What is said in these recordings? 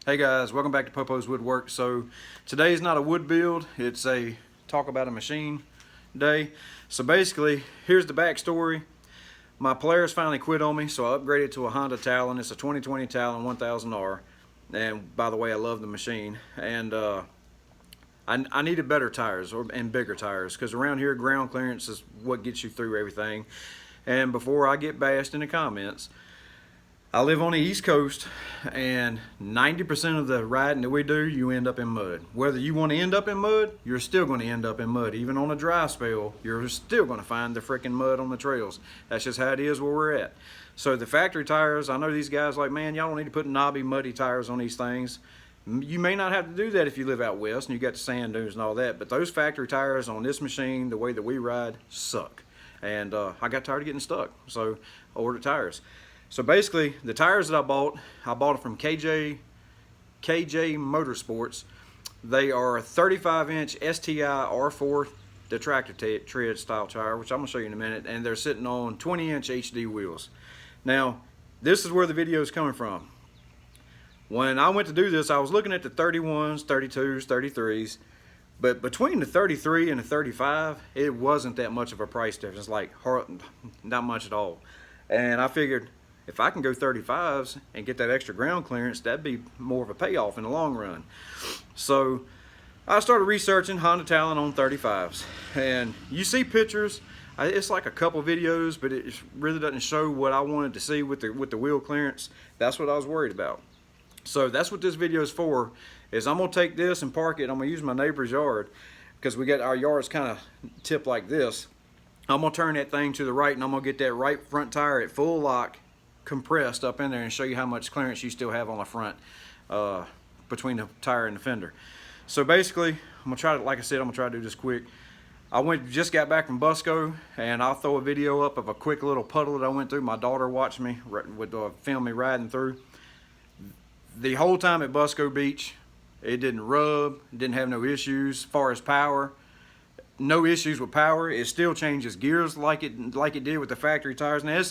Hey guys, welcome back to Popo's Woodwork. So today's not a wood build, it's a talk about a machine day. So basically, here's the backstory. My Polaris finally quit on me, so I upgraded to a Honda Talon. It's a 2020 Talon 1000R. And by the way, I love the machine. And I needed better tires and bigger tires, because around here ground clearance is what gets you through everything. And before I get bashed in the comments, I live on the East Coast, and 90% of the riding that we do, you end up in mud. Whether you want to end up in mud, you're still going to end up in mud. Even on a dry spell, you're still going to find the freaking mud on the trails. That's just how it is where we're at. So the factory tires, I know these guys like, man, y'all don't need to put knobby, muddy tires on these things. You may not have to do that if you live out west and you got the sand dunes and all that, but those factory tires on this machine, the way that we ride, suck. And I got tired of getting stuck, so I ordered tires. So basically, the tires that I bought them from KJ Motorsports. They are a 35-inch STI R4 tractor tread style tire, which I'm going to show you in a minute, and they're sitting on 20-inch HD wheels. Now, this is where the video is coming from. When I went to do this, I was looking at the 31s, 32s, 33s, but between the 33 and the 35, it wasn't that much of a price difference, like not much at all. And I figured, if I can go 35s and get that extra ground clearance, that'd be more of a payoff in the long run. So I started researching Honda Talon on 35s, and you see pictures. It's like a couple videos, but it really doesn't show what I wanted to see with the wheel clearance. That's what I was worried about. So that's what this video is for. Is I'm gonna take this and park it. I'm gonna use my neighbor's yard, because we got our yards kind of tipped like this. I'm gonna turn that thing to the right, and I'm gonna get that right front tire at full lock, compressed up in there, and show you how much clearance you still have on the front between the tire and the fender. So basically, I'm gonna try to, like I said, I'm gonna try to do this quick. Just got back from Busco, and I'll throw a video up of a quick little puddle that I went through. My daughter watched me, would film me riding through. The whole time at Busco Beach, it didn't rub, didn't have no issues as far as power. No issues with power. It still changes gears like it did with the factory tires. Now,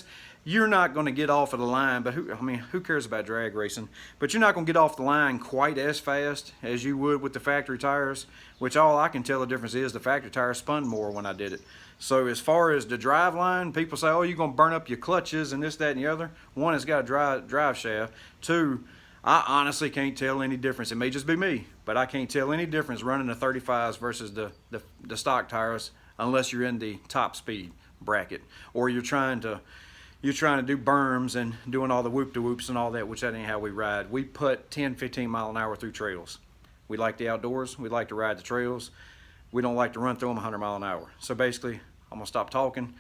you're not going to get off of the line, but who cares about drag racing? But you're not going to get off the line quite as fast as you would with the factory tires, which all I can tell the difference is the factory tires spun more when I did it. So as far as the drive line, people say, oh, you're going to burn up your clutches and this, that, and the other. One, it's got a drive shaft. Two, I honestly can't tell any difference. It may just be me, but I can't tell any difference running the 35s versus the stock tires, unless you're in the top speed bracket, or you're trying to do berms and doing all the whoop-de-whoops and all that, which that ain't how we ride. We put 10, 15 mile an hour through trails. We like the outdoors. We like to ride the trails. We don't like to run through them 100 mile an hour. So basically, I'm gonna stop talking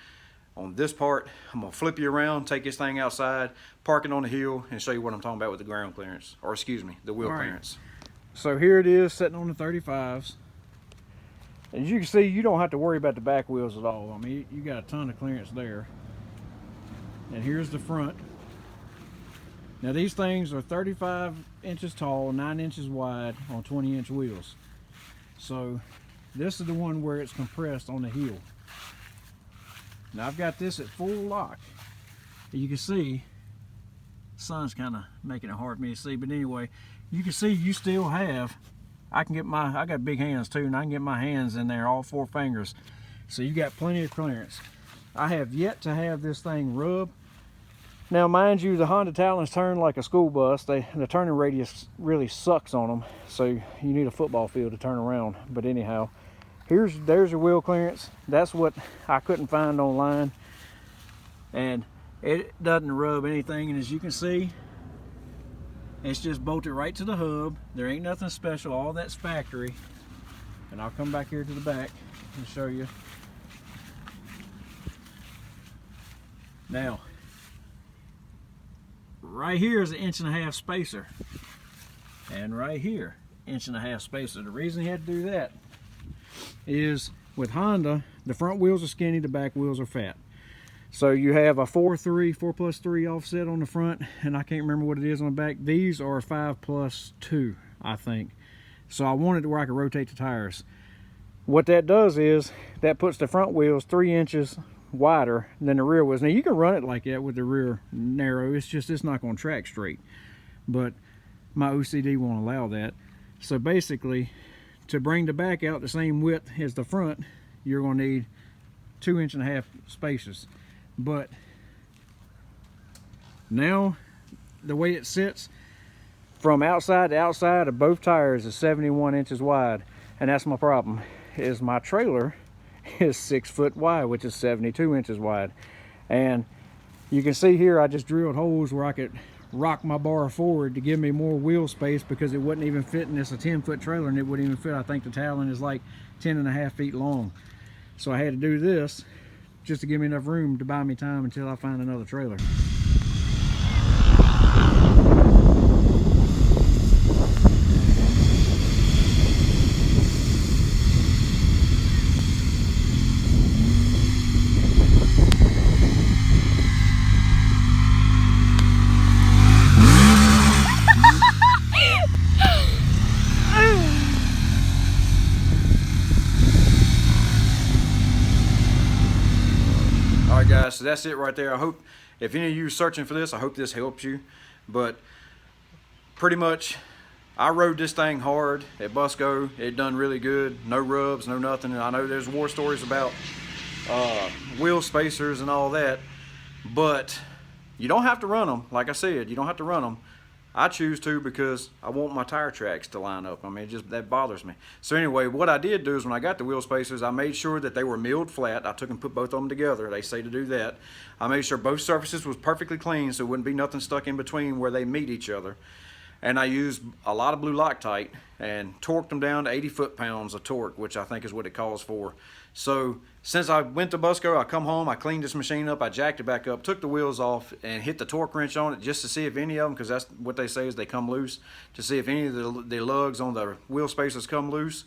on this part. I'm gonna flip you around, take this thing outside, park it on the hill, and show you what I'm talking about with the ground clearance, or excuse me, the wheel clearance. So here it is, sitting on the 35s. As you can see, you don't have to worry about the back wheels at all. I mean, you got a ton of clearance there. And here's the front. Now these things are 35 inches tall, 9 inches wide on 20-inch wheels. So this is the one where it's compressed on the heel. Now I've got this at full lock. You can see, the sun's kind of making it hard for me to see, but anyway, you can see you still have, I got big hands too, and I can get my hands in there, all 4 fingers. So you got plenty of clearance. I have yet to have this thing rub. Now mind you, the Honda Talons turn like a school bus. The turning radius really sucks on them, so you need a football field to turn around. But anyhow, there's your wheel clearance. That's what I couldn't find online, and it doesn't rub anything. And as you can see, it's just bolted right to the hub. There ain't nothing special. All that's factory. And I'll come back here to the back and show you. Now, right here is an 1.5 inch spacer, and right here, 1.5 inch spacer. The reason he had to do that is with Honda, the front wheels are skinny, the back wheels are fat. So you have a 4+3 offset on the front, and I can't remember what it is on the back. These are 5+2, I think. So I wanted to where I could rotate the tires. What that does is that puts the front wheels 3 inches wider than the rear wheels. Now you can run it like that with the rear narrow. It's just it's not going to track straight. But my OCD won't allow that. So basically, to bring the back out the same width as the front, you're going to need 2.5 inch spacers. But now the way it sits from outside to outside of both tires is 71 inches wide, and that's my problem, is my trailer is 6 foot wide, which is 72 inches wide. And you can see here I just drilled holes where I could rock my bar forward to give me more wheel space, because it wouldn't even fit in this a 10-foot trailer, and it wouldn't even fit. I think the Talon is like 10.5 feet long. So I had to do this just to give me enough room to buy me time until I find another trailer. Alright guys, so that's it right there. I hope, if any of you are searching for this, I hope this helps you. But pretty much, I rode this thing hard at Busco. It done really good. No rubs, no nothing. And I know there's war stories about wheel spacers and all that, but you don't have to run them. Like I said, you don't have to run them. I choose to because I want my tire tracks to line up. I mean, that bothers me. So anyway, what I did do is when I got the wheel spacers, I made sure that they were milled flat. I took and put both of them together. They say to do that. I made sure both surfaces was perfectly clean, so it wouldn't be nothing stuck in between where they meet each other. And I used a lot of blue Loctite and torqued them down to 80 foot-pounds of torque, which I think is what it calls for. So since I went to Busco, I come home, I cleaned this machine up, I jacked it back up, took the wheels off, and hit the torque wrench on it just to see if any of them, because that's what they say is they come loose, to see if any of the lugs on the wheel spacers come loose.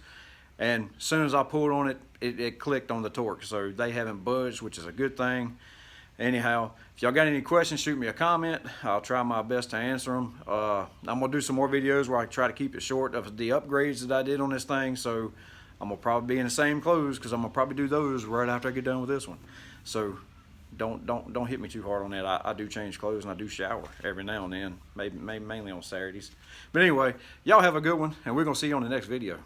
And as soon as I pulled on it, it clicked on the torque. So they haven't budged, which is a good thing. Anyhow, if y'all got any questions, shoot me a comment. I'll try my best to answer them. I'm going to do some more videos where I try to keep it short of the upgrades that I did on this thing. So I'm going to probably be in the same clothes, because I'm going to probably do those right after I get done with this one. So don't hit me too hard on that. I do change clothes and I do shower every now and then, maybe mainly on Saturdays. But anyway, y'all have a good one, and we're going to see you on the next video.